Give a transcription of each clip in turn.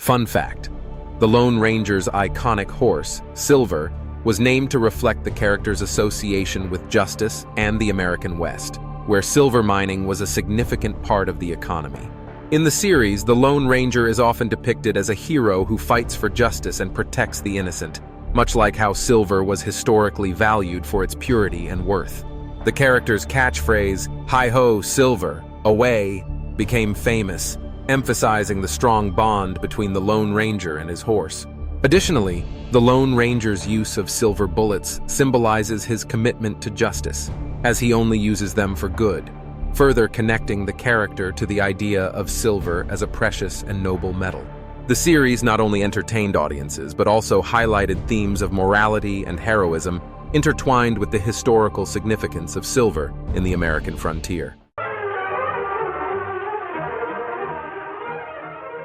Fun fact: the Lone Ranger's iconic horse, Silver, was named to reflect the character's association with justice and the American West, where silver mining was a significant part of the economy. In the series, the Lone Ranger is often depicted as a hero who fights for justice and protects the innocent, much like how silver was historically valued for its purity and worth. The character's catchphrase, "Hi-ho, Silver, away," became famous, emphasizing the strong bond between the Lone Ranger and his horse. Additionally, the Lone Ranger's use of silver bullets symbolizes his commitment to justice, as he only uses them for good, further connecting the character to the idea of silver as a precious and noble metal. The series not only entertained audiences, but also highlighted themes of morality and heroism intertwined with the historical significance of silver in the American frontier.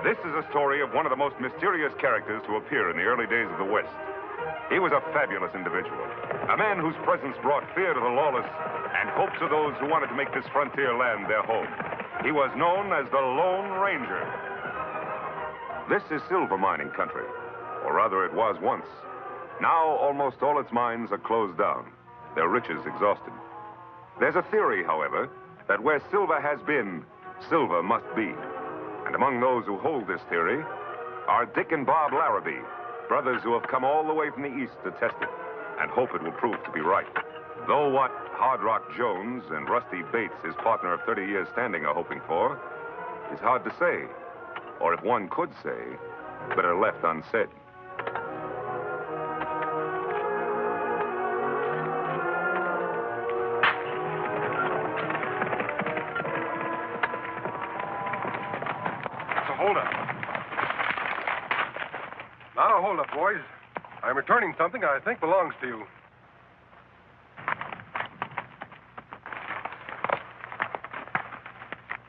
This is a story of one of the most mysterious characters to appear in the early days of the West. He was a fabulous individual, a man whose presence brought fear to the lawless and hope to those who wanted to make this frontier land their home. He was known as the Lone Ranger. This is silver mining country, or rather it was once. Now almost all its mines are closed down, their riches exhausted. There's a theory, however, that where silver has been, silver must be. And among those who hold this theory are Dick and Bob Larrabee, brothers who have come all the way from the east to test it and hope it will prove to be right. Though what Hard Rock Jones and Rusty Bates, his partner of 30 years standing, are hoping for is hard to say, or if one could say, better left unsaid. Hold up. Not a hold up, boys. I'm returning something I think belongs to you.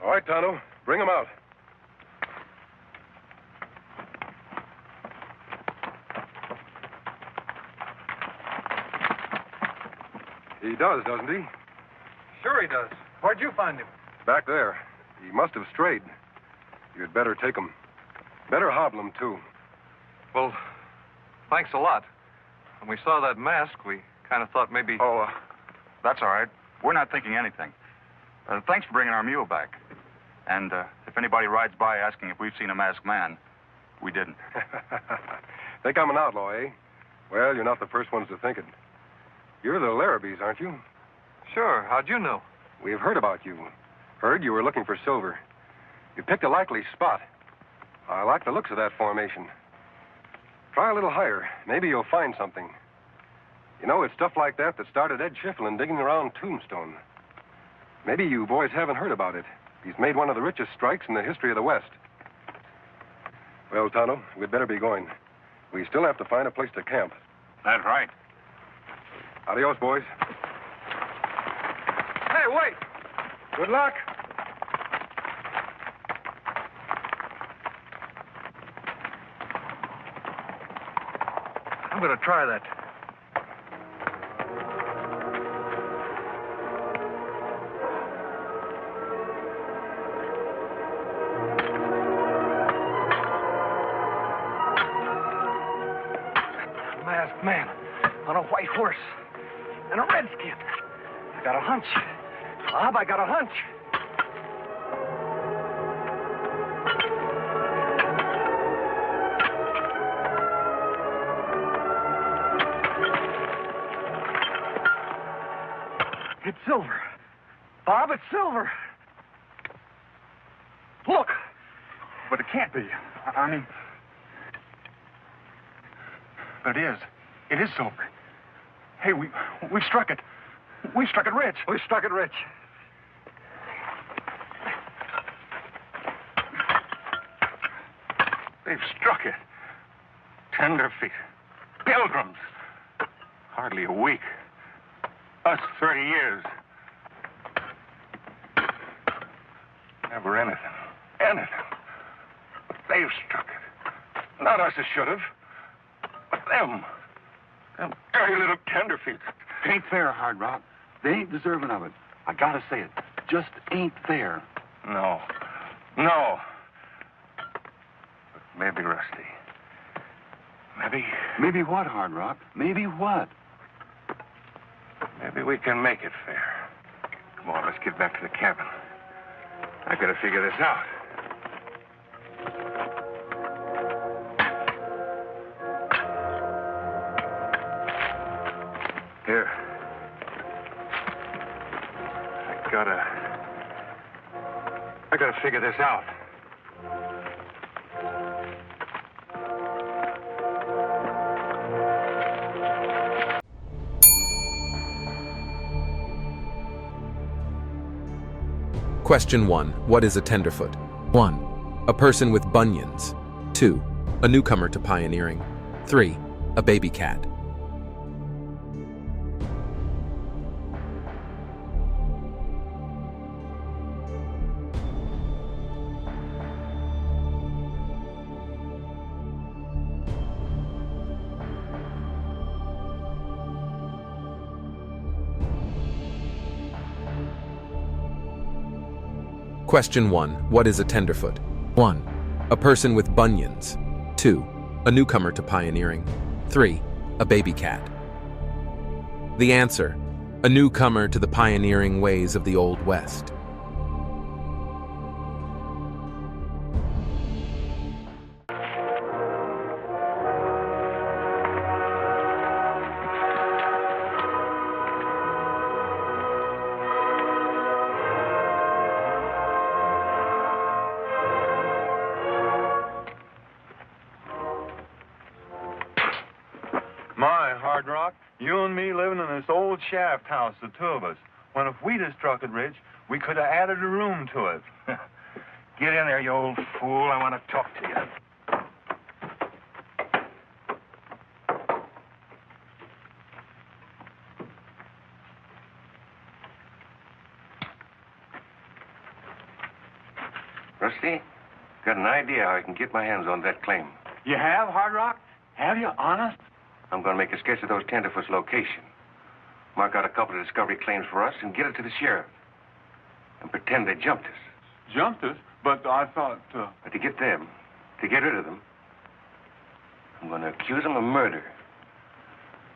All right, Tonto, bring him out. He does, doesn't he? Sure he does. Where'd you find him? Back there. He must have strayed. You'd better take him. Better hobble him, too. Well, thanks a lot. When we saw that mask, we kind of thought maybe... Oh, that's all right. We're not thinking anything. Thanks for bringing our mule back. And if anybody rides by asking if we've seen a masked man, we didn't. Think I'm an outlaw, eh? Well, you're not the first ones to think it. You're the Larrabees, aren't you? Sure. How'd you know? We've heard about you. Heard you were looking for silver. You picked a likely spot. I like the looks of that formation. Try a little higher. Maybe you'll find something. You know, it's stuff like that that started Ed Schifflin digging around Tombstone. Maybe you boys haven't heard about it. He's made one of the richest strikes in the history of the West. Well, Tonto, we'd better be going. We still have to find a place to camp. That's right. Adios, boys. Hey, wait! Good luck. I'm going to try that. A masked man on a white horse and a redskin. I got a hunch. Bob, I got a hunch. It's silver. Bob, it's silver. Look. But it can't be. I mean... But it is. It is silver. Hey, we struck it. We struck it rich. We struck it rich. They've struck it. Tenderfeet. Pilgrims. Hardly a week. Us 30 years. Never anything. Anything. But they've struck it. Not us as should have. But them. Them dirty little tenderfeet. It ain't fair, Hard Rock. They ain't deserving of it. I gotta say it. Just ain't fair. No. No. Maybe, Rusty. Maybe. Maybe what, Hard Rock? Maybe what? Maybe we can make it fair. Come on, let's get back to the cabin. I gotta figure this out. Here. I gotta figure this out. Question 1. What is a tenderfoot? 1. A person with bunions. 2. A newcomer to pioneering. 3. A baby cat. Question 1. What is a tenderfoot? 1. A person with bunions. 2. A newcomer to pioneering. 3. A baby cat. The answer: a newcomer to the pioneering ways of the Old West. My, Hard Rock, you and me living in this old shaft house, the two of us. When if we'd have struck it rich, we could have added a room to it. Get in there, you old fool. I want to talk to you. Rusty, got an idea how I can get my hands on that claim. You have, Hard Rock? Have you, honest? I'm going to make a sketch of those tenderfoot's location. Mark out a couple of discovery claims for us and get it to the sheriff. And pretend they jumped us. Jumped us? But I thought, But to get them, to get rid of them, I'm going to accuse them of murder.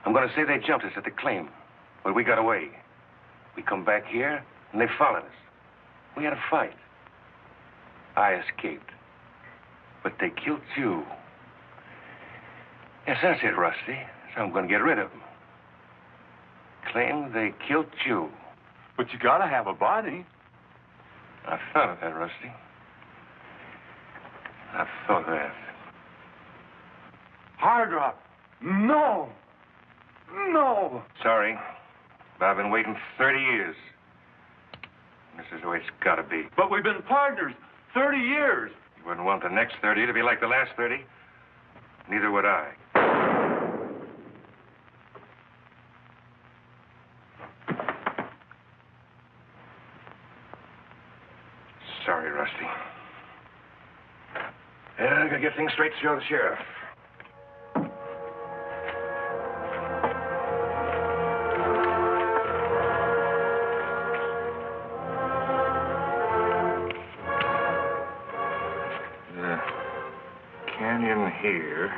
I'm going to say they jumped us at the claim, but we got away. We come back here, and they followed us. We had a fight. I escaped. But they killed you. Yes, that's it, Rusty. So I'm going to get rid of them. Claim they killed you. but you gotta have a body. I thought of that, Rusty. I thought of that. Hard Rock. No. No. Sorry, but I've been waiting 30 years. This is the way it's got to be. But we've been partners 30 years. You wouldn't want the next 30 to be like the last 30. Neither would I. Sorry, Rusty. Yeah, I gotta get things straight to show the sheriff. The canyon here.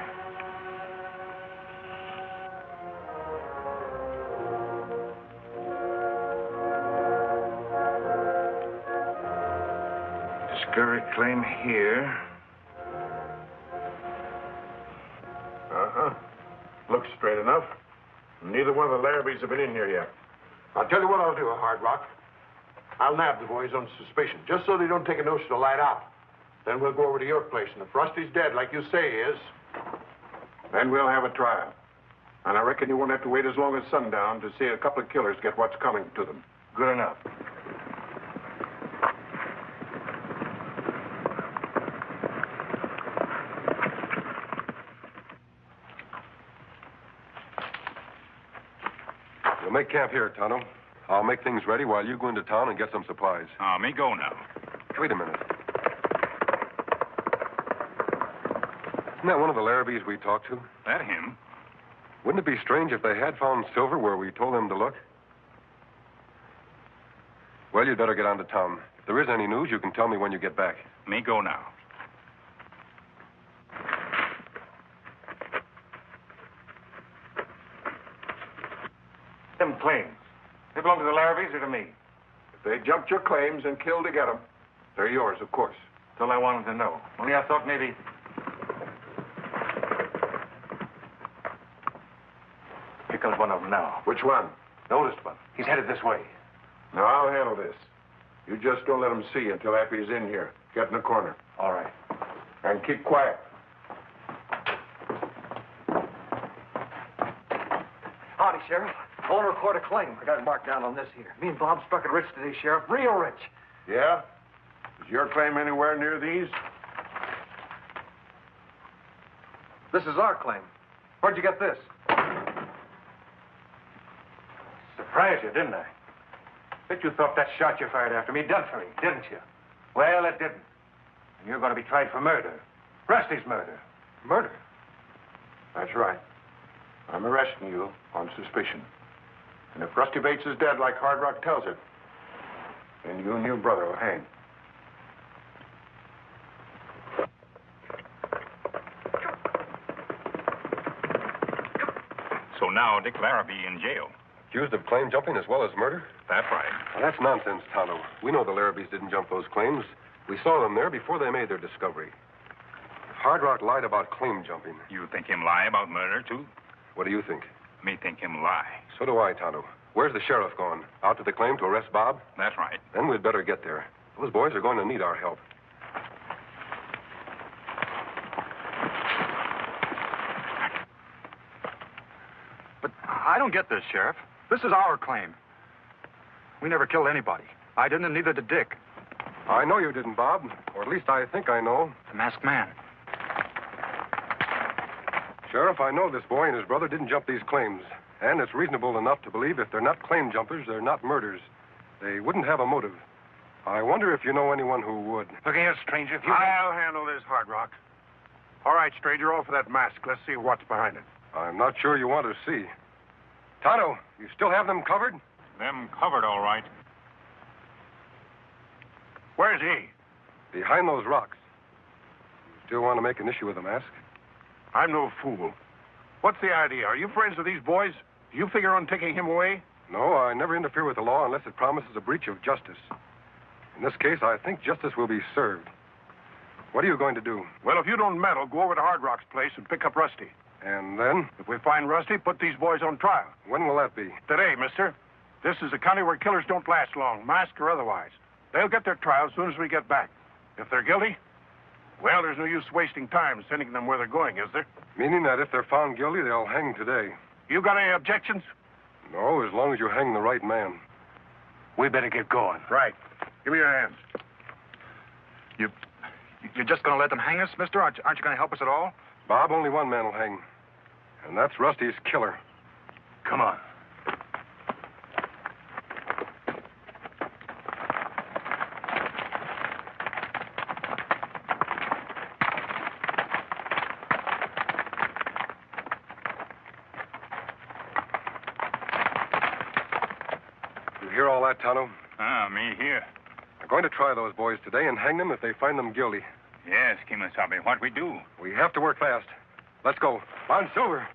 Discovery claim here. Looks straight enough. Neither one of the Larrabees have been in here yet. I'll tell you what I'll do, Hard Rock. I'll nab the boys on suspicion, just so they don't take a notion to light out. Then we'll go over to your place, and if Rusty's dead, like you say he is, then we'll have a trial. And I reckon you won't have to wait as long as sundown to see a couple of killers get what's coming to them. Good enough. We'll make camp here, Tonto. I'll make things ready while you go into town and get some supplies. Me go now. Wait a minute. Isn't that one of the Larrabees we talked to? That him? Wouldn't it be strange if they had found silver where we told them to look? Well, you'd better get on to town. If there is any news, you can tell me when you get back. Me go now. them claims? They belong to the Larrabees or to me? If they jumped your claims and killed to get them, they're yours, of course. That's all I wanted to know. Only I thought maybe... Here comes one of them now. Which one? The oldest one. He's headed this way. Now, I'll handle this. You just don't let him see you until after he's in here. Get in the corner. All right. And keep quiet. Howdy, Sheriff. I want to record a claim. I got it marked down on this here. Me and Bob struck it rich today, Sheriff. Real rich. Yeah? Is your claim anywhere near these? This is our claim. Where'd you get this? Surprised you, didn't I? Bet you thought that shot you fired after me done for me, didn't you? Well, it didn't. And you're going to be tried for murder. Rusty's murder. Murder? That's right. I'm arresting you on suspicion. And if Rusty Bates is dead like Hard Rock tells it, then you and your brother will hang. So now Dick Larrabee in jail. Accused of claim jumping as well as murder? That's right. Well, that's nonsense, Tonto. We know the Larrabees didn't jump those claims. We saw them there before they made their discovery. If Hard Rock lied about claim jumping, You think him lie about murder, too? what do you think? Me think him lie. So do I, Tonto. Where's the sheriff gone? Out to the claim to arrest Bob? That's right. Then we'd better get there. Those boys are going to need our help. But I don't get this, Sheriff. This is our claim. We never killed anybody. I didn't, and neither did Dick. I know you didn't, Bob. Or at least I think I know. The masked man. Sheriff, I know this boy and his brother didn't jump these claims. And it's reasonable enough to believe if they're not claim jumpers, they're not murderers. They wouldn't have a motive. I wonder if you know anyone who would. Look here, stranger. If you... I'll handle this, Hard Rock. All right, stranger, off for that mask. Let's see what's behind it. I'm not sure you want to see. Tonto, you still have them covered? Them covered all right. Where's he? Behind those rocks. You still want to make an issue with the mask? I'm no fool. What's the idea? Are you friends with these boys? Do you figure on taking him away? No, I never interfere with the law unless it promises a breach of justice. In this case, I think justice will be served. What are you going to do? Well, if you don't meddle, go over to Hard Rock's place and pick up Rusty. And then? If we find Rusty, put these boys on trial. When will that be? Today, mister. This is a county where killers don't last long, masked or otherwise. They'll get their trial as soon as we get back. If they're guilty, well, there's no use wasting time sending them where they're going, is there? Meaning that if they're found guilty, they'll hang today. You got any objections? No, as long as you hang the right man. We better get going. Right. Give me your hands. You're just going to let them hang us, mister? Aren't you going to help us at all? Bob, only one man will hang. And that's Rusty's killer. Come on. You hear all that, Tonto? Me here. We're going to try those boys today and hang them if they find them guilty. Yes, Kimasabi. What we do? We have to work fast. Let's go. On Silver.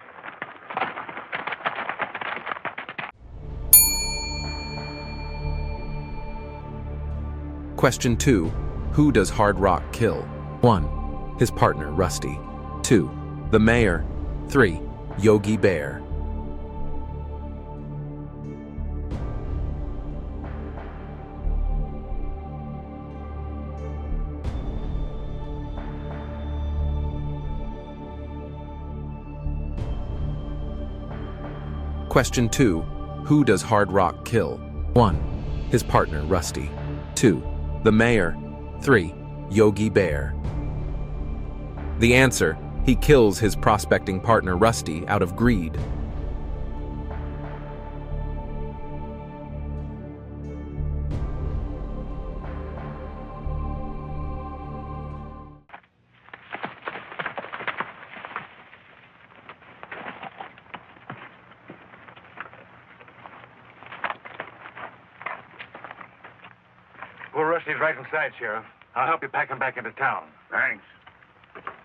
Question 2. Who does Hard Rock kill? 1. His partner, Rusty. 2. The mayor. 3. Yogi Bear. Question 2. Who does Hard Rock kill? 1. His partner, Rusty. 2. The mayor. 3. Yogi Bear. The answer: he kills his prospecting partner, Rusty, out of greed. Poor Rusty's right inside, Sheriff. I'll help you pack him back into town. Thanks.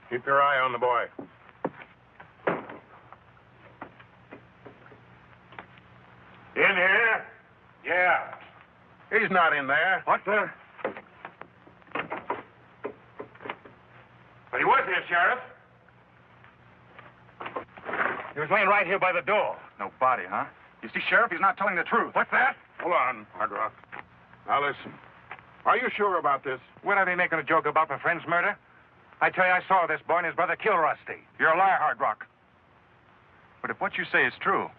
Keep your eye on the boy. He's not in there. What the? But he was here, Sheriff. He was laying right here by the door. No body, huh? You see, Sheriff, he's not telling the truth. What's that? Hold on, Hard Rock. Now listen. Are you sure about this? What are they making a joke about my friend's murder? I tell you, I saw this boy and his brother kill Rusty. You're a liar, Hard Rock. But if what you say is true,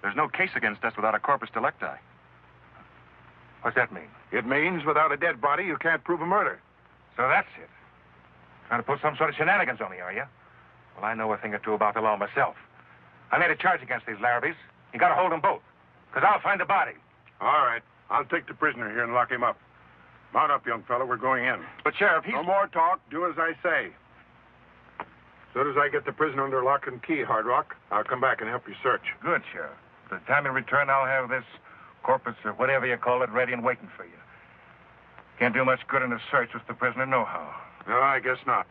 there's no case against us without a corpus delicti. What's that mean? It means without a dead body, you can't prove a murder. So that's it. Trying to pull some sort of shenanigans on me, are you? Well, I know a thing or two about the law myself. I made a charge against these Larrabees. You gotta hold them both, because I'll find the body. All right. I'll take the prisoner here and lock him up. Mount up, young fellow. We're going in. But, Sheriff, he's... No more talk. Do as I say. As soon as I get the prisoner under lock and key, Hard Rock, I'll come back and help you search. Good, Sheriff. By the time you return, I'll have this corpus or whatever you call it ready and waiting for you. Can't do much good in a search with the prisoner nohow. No, I guess not.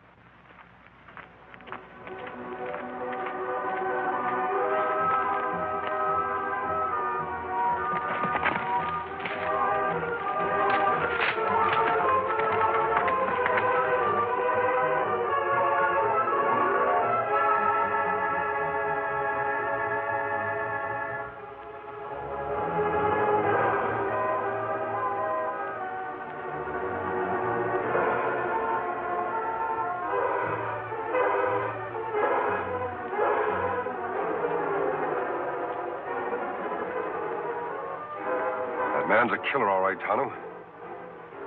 Man's a killer, all right, Tano.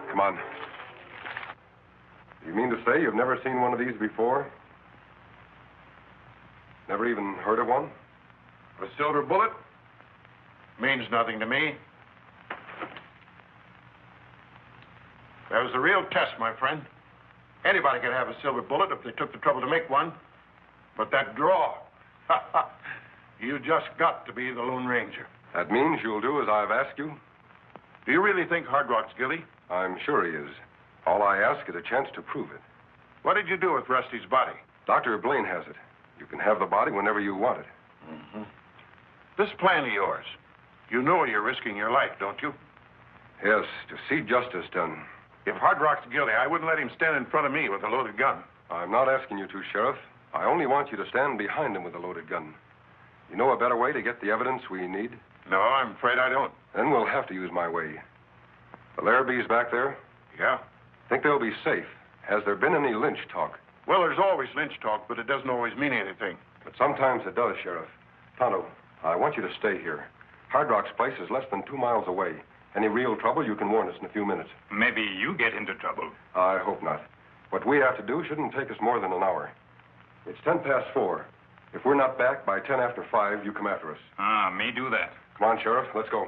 Come on. You mean to say you've never seen one of these before? Never even heard of one? A silver bullet? Means nothing to me. That was the real test, my friend. Anybody could have a silver bullet if they took the trouble to make one. But that draw, you just got to be the Lone Ranger. That means you'll do as I've asked you? Do you really think Hard Rock's guilty? I'm sure he is. All I ask is a chance to prove it. What did you do with Rusty's body? Dr. Blaine has it. You can have the body whenever you want it. Mm-hmm. This plan of yours, you know you're risking your life, don't you? Yes, to see justice done. If Hard Rock's guilty, I wouldn't let him stand in front of me with a loaded gun. I'm not asking you to, Sheriff. I only want you to stand behind him with a loaded gun. You know a better way to get the evidence we need? No, I'm afraid I don't. Then we'll have to use my way. The Larrabees back there? Yeah? Think they'll be safe. Has there been any lynch talk? Well, there's always lynch talk, but it doesn't always mean anything. But sometimes it does, Sheriff. Tonto, I want you to stay here. Hard Rock's place is less than 2 miles away. Any real trouble, you can warn us in a few minutes. Maybe you get into trouble. I hope not. What we have to do shouldn't take us more than an hour. It's 4:10. If we're not back by 5:10, you come after us. Me do that. Come on, Sheriff. Let's go.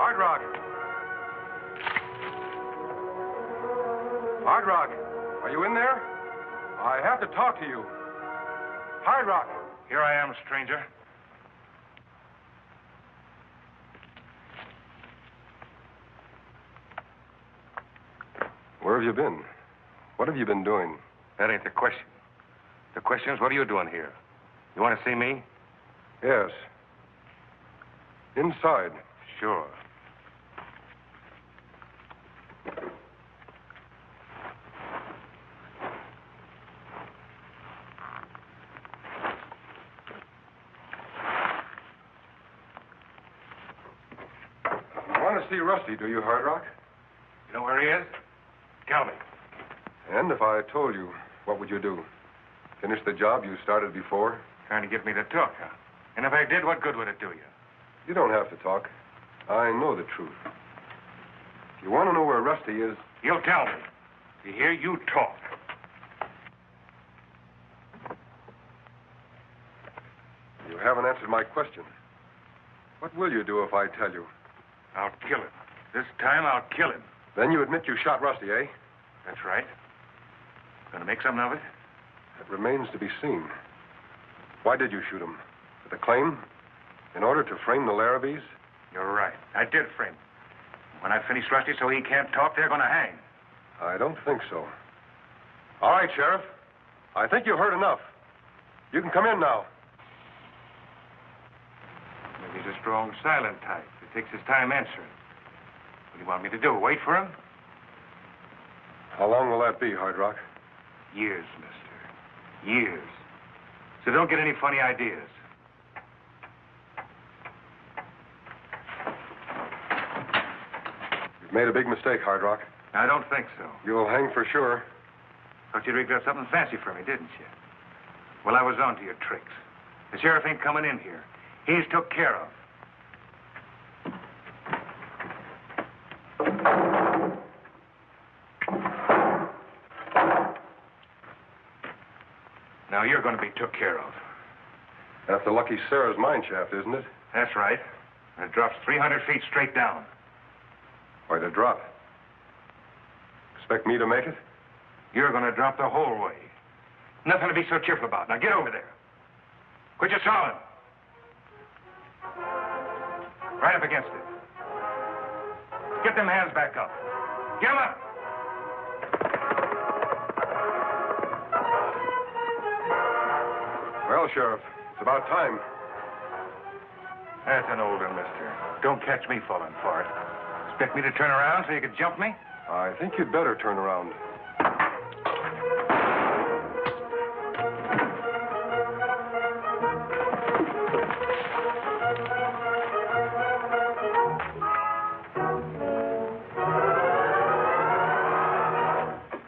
Hard Rock. Hard Rock, are you in there? I have to talk to you. Hard Rock. Here I am, stranger. Where have you been? What have you been doing? That ain't the question. The question is, what are you doing here? You want to see me? Yes. Inside. Sure. to see Rusty, do you, Hard Rock? You know where he is? Tell me. And if I told you, what would you do? Finish the job you started before? Trying to get me to talk, huh? And if I did, what good would it do you? You don't have to talk. I know the truth. If you want to know where Rusty is... You'll tell me. You hear? You talk. You haven't answered my question. What will you do if I tell you? I'll kill him. This time I'll kill him. Then you admit you shot Rusty, eh? That's right. Gonna make something of it? It remains to be seen. Why did you shoot him? For the claim? In order to frame the Larrabees? You're right. I did frame him. When I finish Rusty so he can't talk, they're gonna hang. I don't think so. All right, Sheriff. I think you've heard enough. You can come in now. Maybe he's a strong, silent type. He takes his time answering. What do you want me to do? Wait for him? How long will that be, Hard Rock? Years, mister. Years. So don't get any funny ideas. You've made a big mistake, Hard Rock. I don't think so. You'll hang for sure. Thought you'd rigged up something fancy for me, didn't you? Well, I was on to your tricks. The sheriff ain't coming in here. He's took care of. Now you're going to be took care of. That's the Lucky Sarah's mine shaft, isn't it? That's right. And it drops 300 feet straight down. Why the drop? Expect me to make it? You're going to drop the whole way. Nothing to be so cheerful about. Now get over there. Quit your sawing. Right up against it. Get them hands back up. Get them up. Well, Sheriff, it's about time. That's an old one, mister. Don't catch me falling for it. Expect me to turn around so you could jump me? I think you'd better turn around.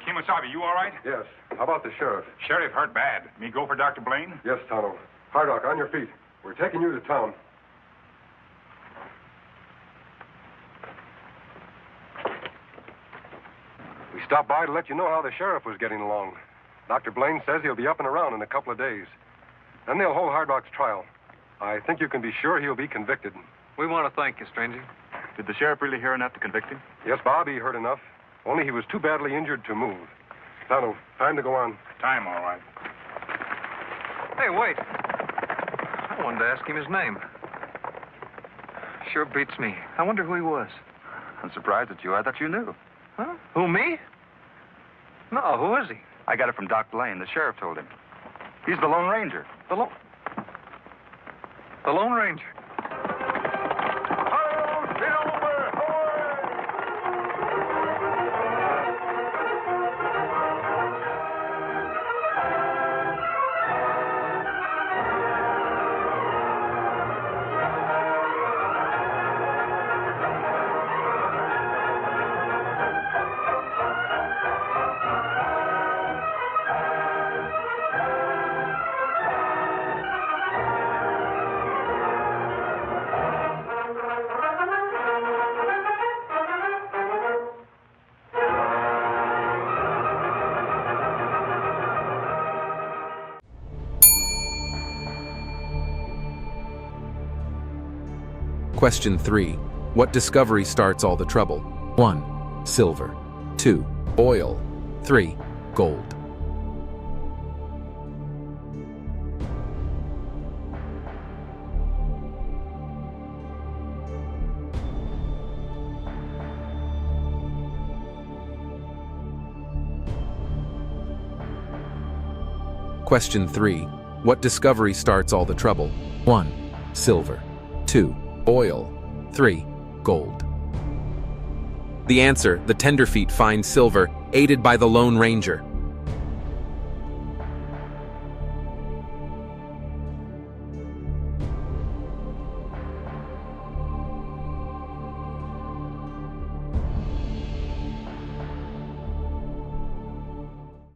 Kemosabe, you all right? Yes. How about the sheriff? Sheriff hurt bad. Me go for Dr. Blaine? Yes, Tonto. Hard Rock, on your feet. We're taking you to town. We stopped by to let you know how the sheriff was getting along. Dr. Blaine says he'll be up and around in a couple of days. Then they'll hold Hard Rock's trial. I think you can be sure he'll be convicted. We want to thank you, stranger. Did the sheriff really hear enough to convict him? Yes, Bob, he heard enough. Only he was too badly injured to move. Tonto, time to go on. Time, all right. Hey, wait. I wanted to ask him his name. Sure beats me. I wonder who he was. I'm surprised at you. I thought you knew. Huh? Who, me? No, who is he? I got it from Doc Blaine. The sheriff told him. He's the Lone Ranger. The Lone Ranger. Question 3. What discovery starts all the trouble? 1. Silver. 2. Oil. 3. Gold. Question 3. What discovery starts all the trouble? 1. Silver. 2. Oil. 3. Gold. The answer, the tenderfeet find silver, aided by the Lone Ranger.